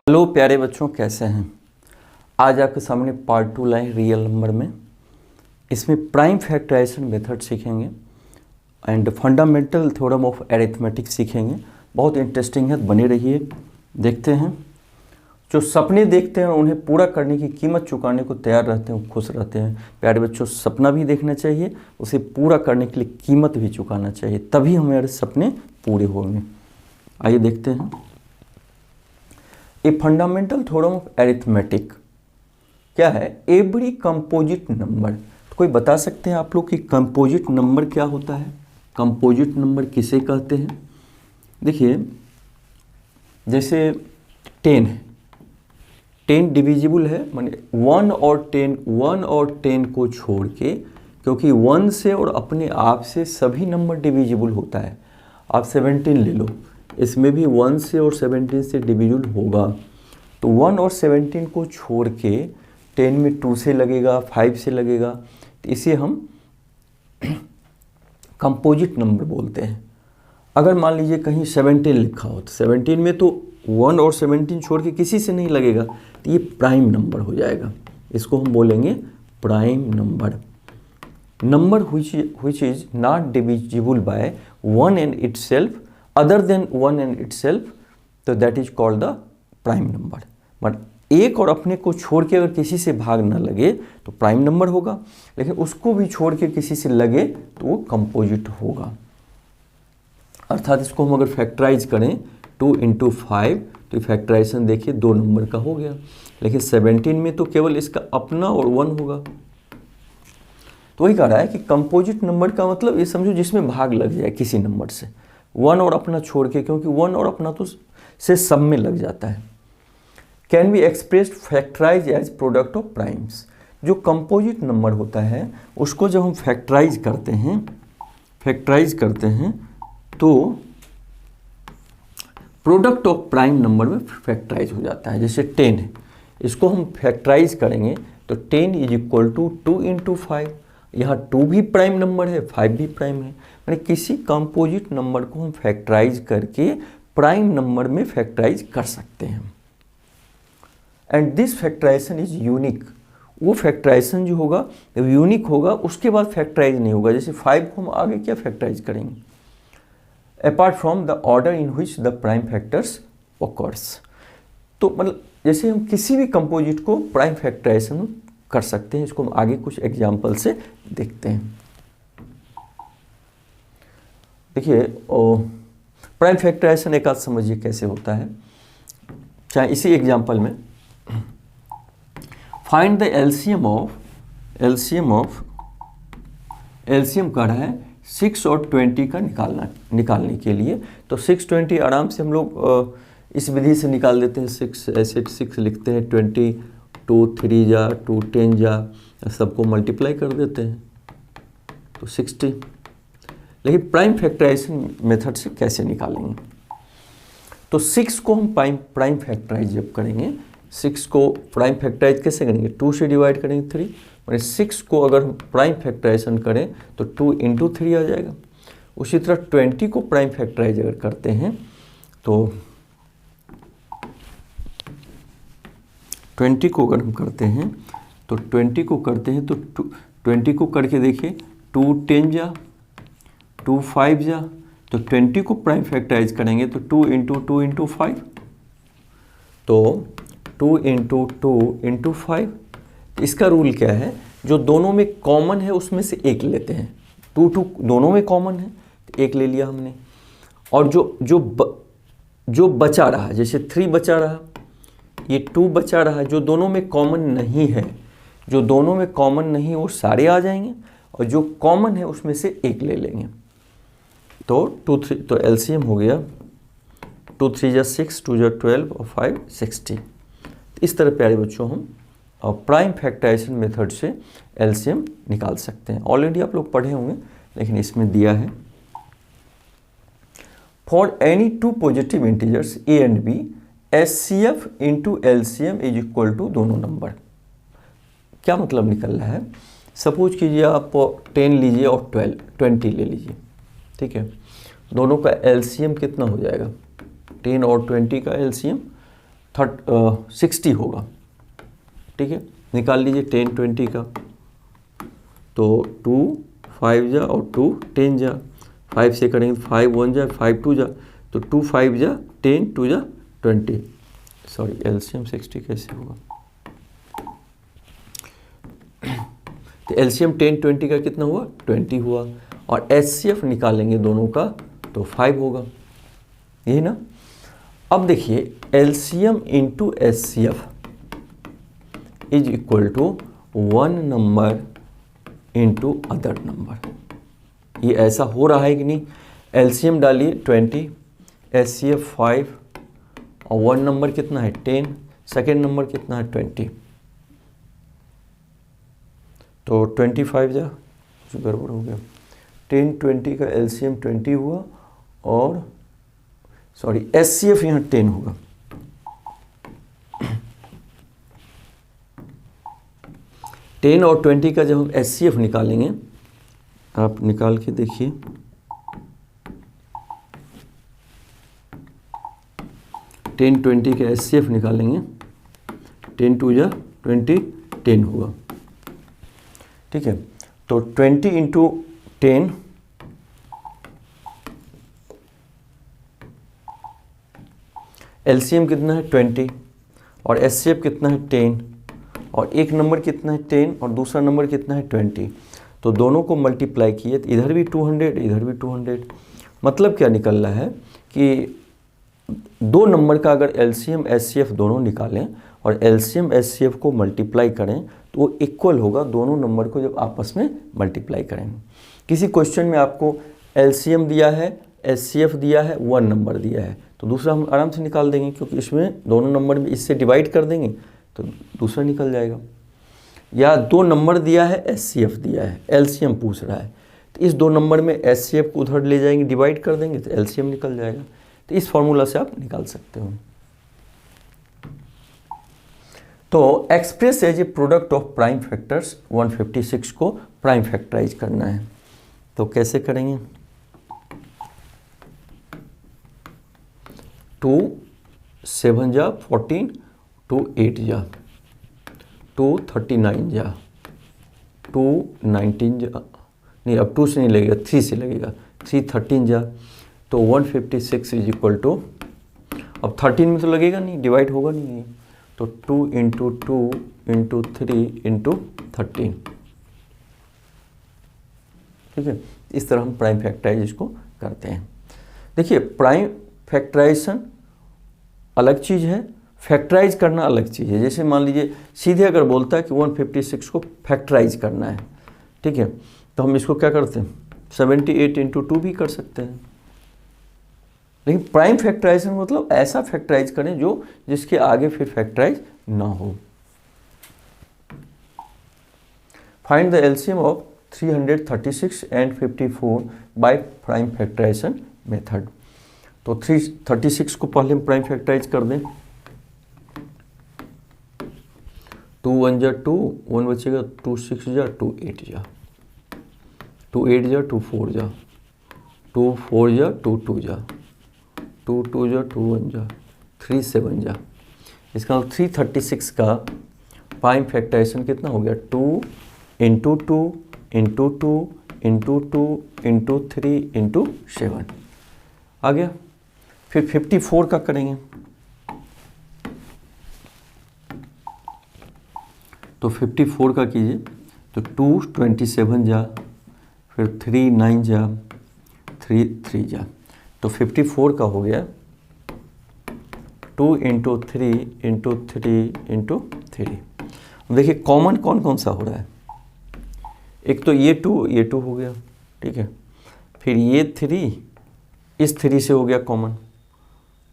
Hello प्यारे बच्चों, कैसे हैं। आज आपके सामने पार्ट 2 लाए रियल नंबर में। इसमें प्राइम फैक्टराइजेशन मेथड सीखेंगे and fundamental theorem of arithmetic सीखेंगे। बहुत इंटरेस्टिंग है, बने रहिए। देखते हैं, जो सपने देखते हैं उन्हें पूरा करने की कीमत चुकाने को तैयार रहते हैं, खुश रहते हैं। प्यारे बच्चों, सपना भी देखना चाहिए, उसे पूरा करने के लिए कीमत भी चुकाना चाहिए, तभी हमारे सपने पूरे होंगे। आइए देखते हैं। A fundamental theorem of arithmetic क्या है? Every composite number. तो कोई बता सकते हैं आप लोग कि कंपोजिट नंबर क्या होता है? कंपोजिट नंबर किसे कहते हैं? देखिए, जैसे 10 है, 10 डिविजिबल है, माने 1 और 10 को छोड़ के, क्योंकि 1 से और अपने आप से सभी नंबर डिविजिबल होता है। आप 17 ले लो, इसमें भी 1 से और 17 से डिविजिबल होगा। तो 1 और 17 को छोड़ के 10 में 2 से लगेगा, 5 से लगेगा, तो इसे हम कंपोजिट नंबर बोलते हैं। अगर मान लीजिए कहीं 17 लिखा हो तो 17 में तो 1 और 17 छोड़ के किसी से नहीं लगेगा, तो ये प्राइम नंबर हो जाएगा। इसको हम बोलेंगे prime number. Number which is not divisible by 1 and itself, other than 1 and itself, तो that is called the prime number। But एक और अपने को छोड़ के अगर किसी से भाग ना लगे तो प्राइम नंबर होगा, लेकिन उसको भी छोड़ के किसी से लगे तो वो कंपोजिट होगा। अर्थात इसको हम अगर फैक्टराइज करें 2 × 5, तो फैक्टराइजेशन देखिए 2 नंबर का हो गया, लेकिन 17 में तो केवल इसका अपना और 1 होगा। तो वही कह रहा है कि कंपोजिट नंबर का मतलब ये समझो जिसमें भाग लग जाए किसी नंबर से, 1 और अपना छोड़ के, क्योंकि 1 और अपना तो से सब में लग जाता है। Can be expressed factorise as product of primes. जो कंपोजिट नंबर होता है उसको जब हम फैक्टराइज करते हैं तो प्रोडक्ट ऑफ प्राइम नंबर में फैक्टराइज हो जाता है। जैसे 10 है, इसको हम फैक्टराइज करेंगे तो 10 = 2 × 5। यहाँ 2 भी प्राइम नंबर है, 5 भी प्राइम है। यानी किसी कंपोजिट नंबर को हम फैक्टराइज करके प्राइम नंबर में फैक्टराइज कर सकते हैं। And this factorisation is unique. वो फैक्टराइजेशन जो होगा यूनिक होगा, उसके बाद फैक्टराइज नहीं होगा। जैसे 5 को हम आगे क्या फैक्टराइज करेंगे? Apart from the order in which the prime factors occurs. तो मतलब जैसे हम किसी भी कंपोजिट को प्राइम फैक्टराइजेशन कर सकते हैं। इसको हम आगे कुछ एग्जाम्पल से देखते हैं। देखिए, प्राइम फैक्टराइजेशन एक आध समझिए कैसे होता है। चाहे इसी एग्जाम्पल में फाइंड द एलसीएम कह रहा है 6 और 20 का निकालने के लिए। तो 6, 20 आराम से हम लोग इस विधि से निकाल देते हैं। 6 ऐसे 6 लिखते हैं, 20 2 3 जा 2 10 जा, सबको मल्टीप्लाई कर देते हैं तो 60। लेकिन प्राइम फैक्टराइजेशन मेथड से कैसे निकालेंगे? तो 6 को हम प्राइम फैक्टराइज जब करेंगे, 6 को प्राइम फैक्टराइज कैसे करेंगे? 2 से डिवाइड करेंगे 3। और 6 को अगर हम प्राइम फैक्टराइजेशन करें तो 2 × 3 आ जाएगा। उसी तरह 20 को प्राइम फैक्टराइज अगर करते हैं तो 20 को अगर हम करते हैं तो 20 को करते हैं तो 20 को करके देखिए 2 10 जा 2 5 जा, तो 20 को प्राइम फैक्टराइज करेंगे तो 2 × 2 × 5, तो 2 × 2 × 5। इसका रूल क्या है? जो दोनों में कॉमन है उसमें से एक लेते हैं। 2 दोनों में कॉमन है तो एक ले लिया हमने, और जो बचा रहा, जैसे 3 बचा रहा, ये 2 बचा रहा, जो दोनों में कॉमन नहीं है, वो सारे आ जाएंगे, और जो कॉमन है उसमें से एक ले लेंगे। तो 2 3 तो एलसीएम हो गया 2 3 जा 6, 2 जा 12 और 5 60। इस तरह प्यारे बच्चों हम प्राइम फैक्टराइजेशन मेथड से एलसीएम निकाल सकते हैं। ऑलरेडी आप लोग पढ़े होंगे, लेकिन इसमें दिया है for any 2 positive integers A and B HCF × LCM = दोनों नंबर। क्या मतलब निकल रहा है? सपोज कीजिए आप 10 लीजिए और 20 ले लीजिए, ठीक है। दोनों का LCM कितना हो जाएगा? 10 और 20 का LCM 60 होगा। ठीक है, निकाल लीजिए 10 20 का, तो 2 5 जा और 2 10 जा, 5 से करेंगे 5 1 जा 5 2 जा, तो 2 5 जा 10 2 जा 20। सॉरी, एलसीएम 60 कैसे होगा? तो एलसीएम 10 20 का कितना हुआ? 20 हुआ। और एचसीएफ निकालेंगे दोनों का तो 5 होगा, यही ना। अब देखिए LCM into HCF is equal to 1 number into other number. ये ऐसा हो रहा है कि नहीं? एलसीएम डालिए 20, एचसीएफ 5 और 1 नंबर कितना है 10, सेकेंड नंबर कितना है 20, तो 25 जा, कुछ गड़बड़ हो गया। 10 20 का एलसीएम 20 हुआ और सॉरी एचसीएफ यहाँ 10 होगा। टेन और 20 का जब हम एचसीएफ निकालेंगे, आप निकाल के देखिए, टेन 20 का एचसीएफ निकालेंगे, 10 2 जा 20 10 होगा। ठीक है, तो 20 इंटू 10 एलसीएम कितना है 20 और एचसीएफ कितना है 10 और एक नंबर कितना है 10 और दूसरा नंबर कितना है 20, तो दोनों को मल्टीप्लाई किए तो इधर भी 200 इधर भी 200। मतलब क्या निकल रहा है कि दो नंबर का अगर एलसीएम एचसीएफ दोनों निकालें और एलसीएम एचसीएफ को मल्टीप्लाई करें तो वो इक्वल होगा दोनों नंबर को जब आपस में मल्टीप्लाई करेंगे। किसी क्वेश्चन में आपको एलसीएम दिया है, एचसीएफ दिया है, 1 नंबर दिया है, तो दूसरा हम आराम से निकाल देंगे क्योंकि इसमें दोनों नंबर में इससे डिवाइड कर देंगे तो दूसरा निकल जाएगा। या 2 नंबर दिया है, एचसीएफ दिया है, एलसीएम पूछ रहा है, तो इस 2 नंबर में एचसीएफ को उधर ले जाएंगे, डिवाइड कर देंगे तो एलसीएम निकल जाएगा। तो इस फॉर्मूला से आप निकाल सकते हो। तो express as a product of prime factors 156 को प्राइम फैक्टराइज करना है, तो कैसे करेंगे? 2 7 जा 14, 2 8 जा, 2 39 जा, 2 19 जा, नहीं अब 2 से नहीं लगेगा 3 से लगेगा, 3 13 जा, तो 156 इज इक्वल टू, अब 13 में तो लगेगा नहीं, डिवाइड होगा नहीं, तो 2 इंटू 2 इंटू 3 इंटू 13। ठीक है, इस तरह हम प्राइम फैक्टराइज इसको करते हैं। देखिए प्राइम फैक्टराइजेशन अलग चीज़ है, फैक्टराइज करना अलग चीज़ है। जैसे मान लीजिए सीधे अगर बोलता है कि 156 को फैक्टराइज करना है, ठीक है, तो हम इसको क्या करते हैं 78 इंटू 2 भी कर सकते हैं। लेकिन प्राइम फैक्टराइजेशन मतलब ऐसा फैक्टराइज करें जो जिसके आगे फिर फैक्टराइज ना हो। Find the LCM of 336 and 54 by prime factorisation method. तो 336 को पहले हम प्राइम फैक्टराइज कर दें, 2 1 जा 2, 1 बचेगा, 2 6 जा, 2 8 जा, 2 8 जा, 2 4 जा, 2 4 जा, 2 2 जा, 2 2 जा, 2 1 जा, 3 7 जा। इसका 336 का प्राइम फैक्टराइजेशन कितना हो गया 2 into 2 into 2 into 2 into 3 into 7 आ गया। फिर 54 का करेंगे, तो 54 का कीजिए, तो 2 27 जा, फिर 3 9 जा, 3 3 जा, तो 54 का हो गया 2 इंटू 3 इंटू 3 इंटू 3। देखिए कॉमन कौन कौन सा हो रहा है, एक तो ये 2 हो गया, ठीक है, फिर ये 3 इस 3 से हो गया कॉमन,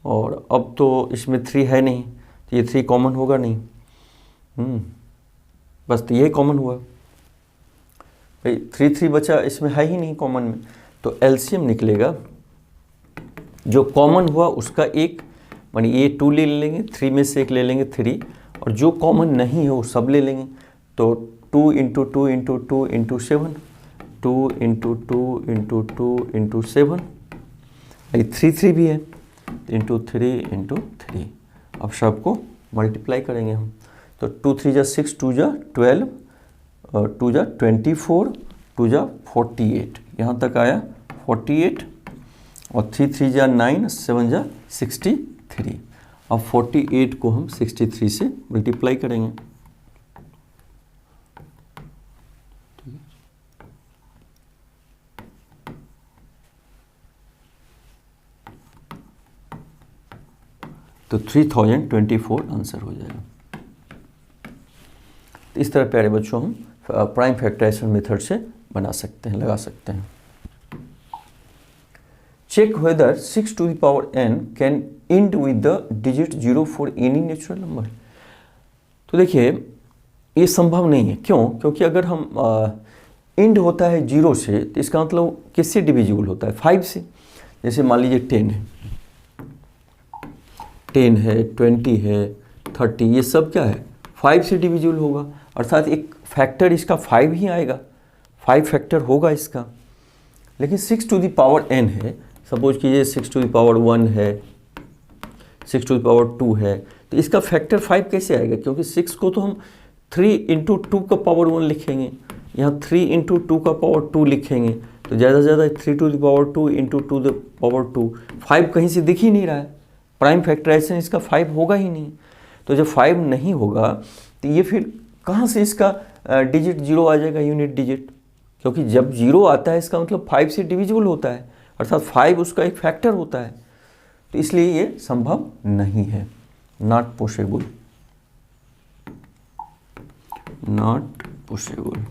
और अब तो इसमें 3 है नहीं तो ये 3 कॉमन होगा नहीं, बस तो ये कॉमन हुआ भाई, 3 3 बचा, इसमें है ही नहीं कॉमन में, तो एलसीएम निकलेगा जो कॉमन हुआ उसका एक, मानी ये 2 ले लेंगे, 3 में से एक ले लेंगे 3, और जो कॉमन नहीं है वो सब ले लेंगे, तो 2 into 2 into 2 into 7, 2 into 2 into 2 into 7, 3 3 भी है, इंटू 3 इंटू 3, अब सबको मल्टीप्लाई करेंगे हम, तो 2 3 जा 6, 2 जा 12, 2 जा 24, 2 जा 48, यहाँ तक आया 48, और 3 3 जा 9, 7 जा 63। अब 48 को हम 63 से मल्टीप्लाई करेंगे, तो 3024 आंसर हो जाएगा। तो इस तरह प्यारे बच्चों हम प्राइम फैक्टराइजेशन मेथड से बना सकते हैं, लगा सकते हैं। Check whether 6 to the power n can end with the digit 0 for any natural number. तो देखिए ये संभव नहीं है, क्यों? क्योंकि अगर हम इंड होता है 0 से, तो इसका मतलब किससे डिविजिबल होता है? 5 से। जैसे मान लीजिए 10 है, 10 है, 20 है, 30, ये सब क्या है? 5 से डिविजिबल होगा, अर्थात एक फैक्टर इसका 5 ही आएगा, 5 फैक्टर होगा इसका। लेकिन 6 to the power n है, सपोज कीजिए 6 to the power 1 है, 6 to the power 2 है, तो इसका फैक्टर 5 कैसे आएगा? क्योंकि 6 को तो हम 3 into 2 का पावर 1 लिखेंगे, यहाँ 3 into 2 का पावर 2 लिखेंगे, तो ज़्यादा से ज़्यादा 3 to the power 2 into 2 the power 2, 5 कहीं से दिख ही नहीं रहा है, प्राइम फैक्टराइजेशन इसका 5 होगा ही नहीं। तो जब 5 नहीं होगा तो ये फिर कहाँ से इसका डिजिट 0 आ जाएगा, यूनिट डिजिट? क्योंकि जब 0 आता है इसका मतलब 5 से डिविजिबल होता है, अर्थात 5 उसका एक फैक्टर होता है, तो इसलिए ये संभव नहीं है, नॉट पॉसिबल, नॉट पॉसिबल।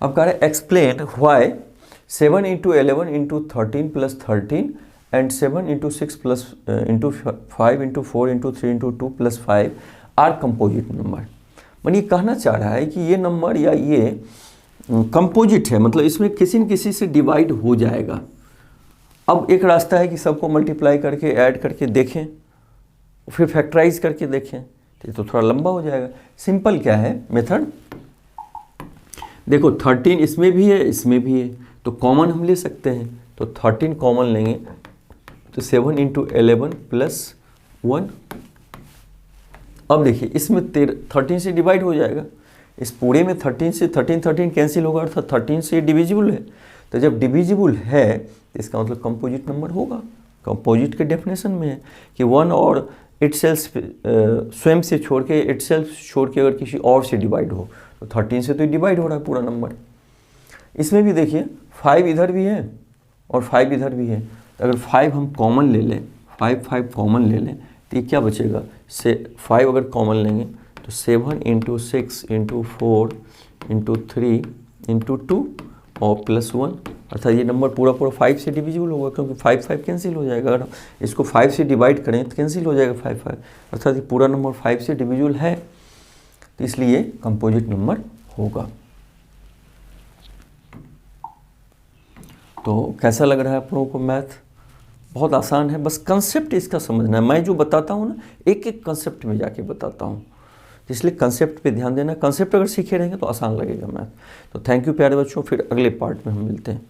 अब कह रहे हैं explain why 7 into 11 into 13 plus 13 and 7 into 6 plus into 5 into 4 into 3 into 2 plus 5 are composite number. मन ये कहना चाह रहा है कि ये नंबर या ये कंपोजिट है, मतलब इसमें किसी न किसी से डिवाइड हो जाएगा। अब एक रास्ता है कि सबको मल्टीप्लाई करके ऐड करके देखें, फिर फैक्टराइज करके देखें, तो ये तो थोड़ा लंबा हो जाएगा। सिंपल क्या है मेथड, देखो 13 इसमें भी है, इसमें भी है, तो कॉमन हम ले सकते हैं, तो 13 कॉमन लेंगे तो 7 into 11 plus 1। अब देखिए इसमें 13 से डिवाइड हो जाएगा, इस पूरे में 13 से 13 कैंसिल होगा, अर्थात 13 से डिविजिबल है। तो जब डिविजिबल है तो इसका मतलब कंपोजिट नंबर होगा। कंपोजिट के डेफिनेशन में है कि 1 और इटसेल्फ स्वयं से छोड़ के, इटसेल्फ छोड़ के अगर किसी और से डिवाइड हो, तो 13 से तो डिवाइड हो रहा है पूरा नंबर। इसमें भी देखिए 5 इधर भी है और 5 इधर भी है, तो अगर 5 हम कॉमन ले लें, 5 कॉमन ले लें, तो ये क्या बचेगा? 5 अगर कॉमन लेंगे तो 7 into 6 into 4 into 3 into 2 और +1, अर्थात ये नंबर पूरा 5 से डिविजिबल होगा, क्योंकि 5 कैंसिल हो जाएगा। अगर हम इसको 5 से डिवाइड करें तो कैंसिल हो जाएगा 5, अर्थात ये पूरा नंबर 5 से डिविजिबल है, तो इसलिए कंपोजिट नंबर होगा। तो कैसा लग रहा है आप लोगों को मैथ? बहुत आसान है, बस कंसेप्ट इसका समझना है। मैं जो बताता हूँ ना, एक एक कंसेप्ट में जाके बताता हूँ, इसलिए कंसेप्ट पे ध्यान देना। कंसेप्ट अगर सीखे रहेंगे तो आसान लगेगा मैथ। तो थैंक यू प्यारे बच्चों, फिर अगले पार्ट में हम मिलते हैं।